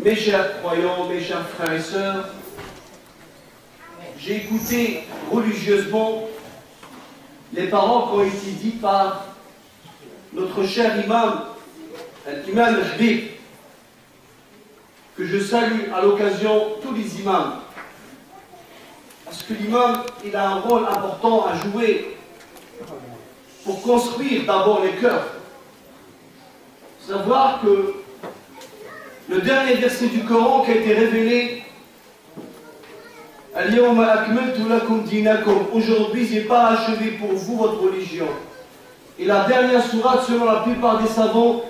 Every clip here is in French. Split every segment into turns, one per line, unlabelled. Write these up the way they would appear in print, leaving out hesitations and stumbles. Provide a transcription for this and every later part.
Mes chers croyants, mes chers frères et sœurs, j'ai écouté religieusement les paroles qui ont été dites par notre cher imam, l'imam Habib, que je salue à l'occasion tous les imams. Parce que l'imam, il a un rôle important à jouer pour construire d'abord les cœurs. Savoir que le dernier verset du Coran qui a été révélé, aujourd'hui, je n'ai pas achevé pour vous votre religion. Et la dernière sourate, selon la plupart des savants,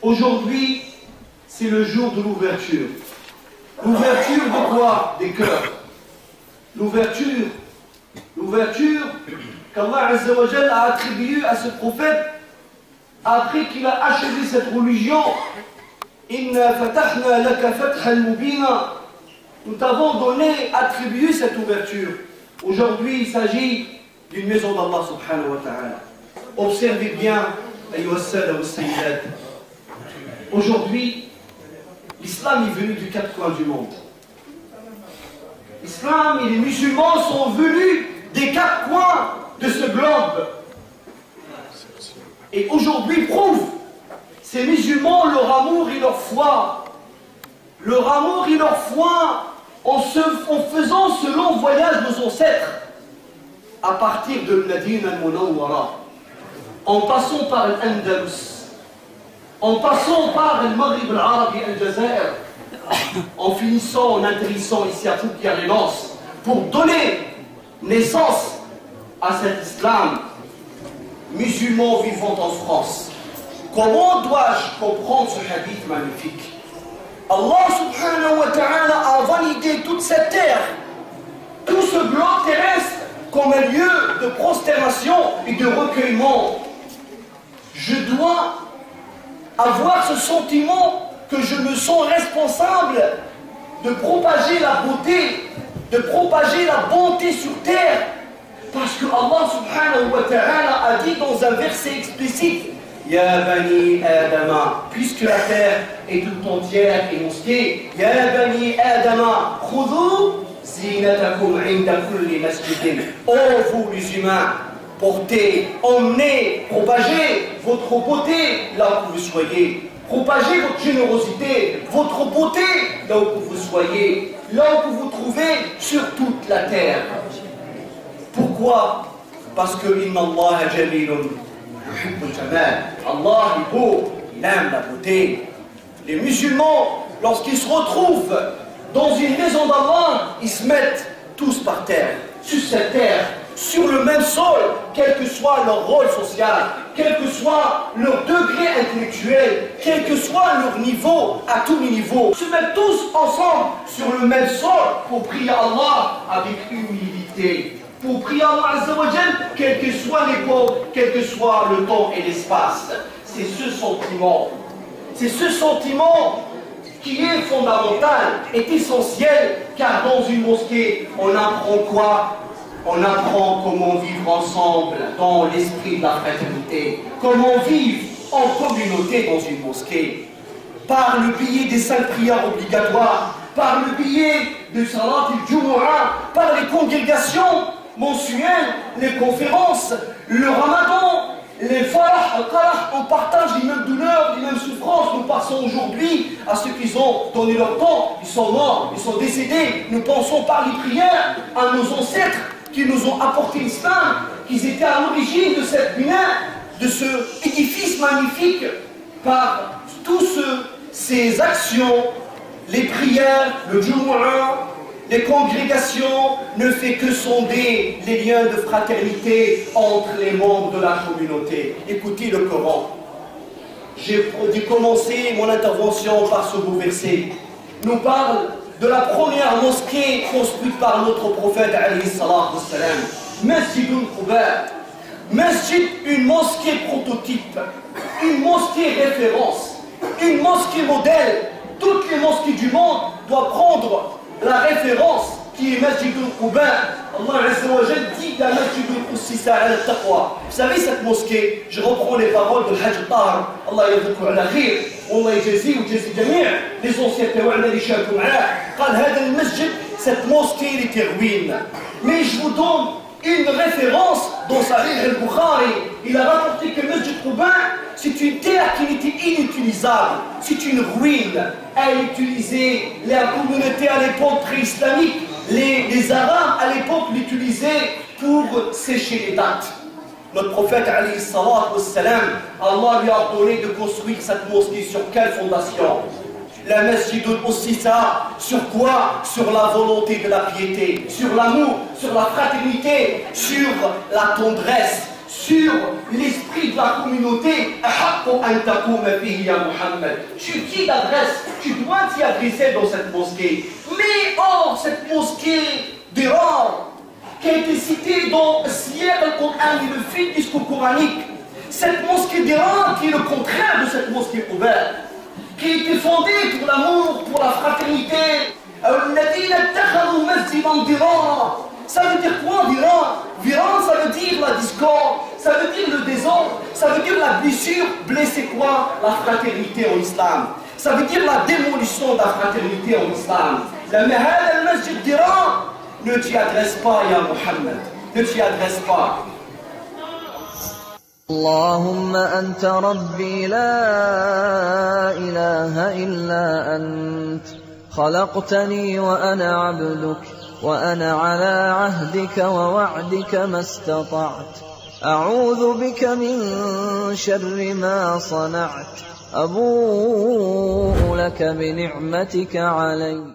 aujourd'hui, c'est le jour de l'ouverture. L'ouverture de quoi? Des cœurs. L'ouverture qu'Allah Azza wa Jalla a attribuée à ce prophète après qu'il a achevé cette religion. Inna fatahna laka fathan mubina. Nous t'avons donné, attribué cette ouverture. Aujourd'hui, il s'agit d'une maison d'Allah subhanahu wa ta'ala. Observez bien, ayyuha as-sada wa as-sayyidat. Aujourd'hui, l'islam est venu du quatre coins du monde. L'islam et les musulmans sont venus des quatre coins de ce globe. Et aujourd'hui prouvent ces musulmans leur amour et leur foi. Leur amour et leur foi en faisant ce long voyage de nos ancêtres à partir de Medina al-Munawwara, en passant par l'Andalus, en passant par le Maghrib al-Arabi al-Jazair, en finissant, en atterrissant ici à Fouquier-les-Lances pour donner naissance à cet islam musulman vivant en France. Comment dois-je comprendre ce hadith magnifique? Allah subhanahu wa ta'ala a validé toute cette terre, tout ce globe terrestre comme un lieu de prosternation et de recueillement. Je dois avoir ce sentiment que je me sens responsable de propager la beauté, de propager la bonté sur terre, parce que Allah subhanahu wa ta'ala a dit dans un verset explicite, Ya bani Adama, puisque la terre est tout entière et mosquée, Ya bani Adama, khudhu zinatakum inda kulli masjidin. Oh vous les humains, portez, emmenez, propagez votre beauté là où vous soyez. Propagez votre générosité, votre beauté là où vous soyez, là où vous vous trouvez sur toute la terre. Pourquoi? Parce que Inna Allah jamilun yuhibbul jamal. Allah est beau, il aime la beauté. Les musulmans, lorsqu'ils se retrouvent dans une maison d'Allah, ils se mettent tous par terre, sur cette terre, sur le même sol, quel que soit leur rôle social, quel que soit leur degré intellectuel, quel que soit leur niveau, à tous les niveaux, se mettent tous ensemble sur le même sol pour prier Allah avec humilité. Pour prier Allah Azza wa Jal, quelle que soit l'époque, quel que soit le temps et l'espace. C'est ce sentiment qui est fondamental, est essentiel, car dans une mosquée, on apprend quoi? On apprend comment vivre ensemble dans l'esprit de la fraternité, comment vivre en communauté dans une mosquée, par le biais des 5 prières obligatoires, par le biais de Salat al-Jumu'ah, par les congrégations mensuelles, les conférences, le ramadan, les farah, al-qarah, on partage les mêmes douleurs, les mêmes souffrances. Nous passons aujourd'hui à ceux qui ont donné leur temps, ils sont morts, ils sont décédés. Nous pensons par les prières à nos ancêtres qui nous ont apporté l'islam, qu'ils étaient à l'origine de cette bina, de ce édifice magnifique, par toutes ces actions, les prières, le Jumu'ah, les congrégations ne fait que sonder les liens de fraternité entre les membres de la communauté. Écoutez le Coran. J'ai commencé mon intervention par ce beau verset. Nous parle de la première mosquée construite par notre prophète alayhi salatu wassalam. Masjidul Quba. Masjid, une mosquée prototype, une mosquée référence, une mosquée modèle. Toutes les mosquées du monde doivent prendre la référence qui est Masjidul Quba. Allah Azza wa Jal dit la masjid al-Qussisa ala al-taqwa. Vous savez cette mosquée, je reprends les paroles de Hajj Tahar, Allah yadhoukou ala khir, Allah yjazi ou jazi jami' les anciens tawa'na li shaakou ma'ah. قال هذا المسجد, cette mosquée elle était ruine. Mais je vous donne une référence dans Sahih al-Bukhari. Il a rapporté que Masjid Quba, c'est une terre qui était inutilisable, c'est une ruine. Elle utilisait la communauté à l'époque pré-islamique. Les Arabes à l'époque l'utilisaient pour sécher les dattes. Notre prophète alayhi salatu wassalam, Allah lui a ordonné de construire cette mosquée sur quelle fondation? La Masjid al-Qussisa, sur quoi? Sur la volonté de la piété, sur l'amour, sur la fraternité, sur la tendresse, sur l'esprit de la communauté. Tu qui t'adresses, tu dois t'y adresser dans cette mosquée. Mais or, cette mosquée d'Iran, qui a été citée dans le Siyar al-Qur'an et le fil discours coranique, cette mosquée d'Iran qui est le contraire de cette mosquée ouverte, qui a été fondée pour l'amour, pour la fraternité. Ça veut dire quoi, Viran? Viran, ça veut dire la discorde, ça veut dire le désordre, ça veut dire la blessure. Blesser quoi? La fraternité en islam. Ça veut dire la démolition de la fraternité en islam. Mais هذا المسجد d'Iran, ne t'y adresse pas, ya Muhammad. Ne t'y adresse pas.
اللهم أنت ربي لا إله إلا أنت خلقتني وأنا عبدك وأنا على عهدك ووعدك ما استطعت أعوذ بك من شر ما صنعت أبوء لك بنعمتك علي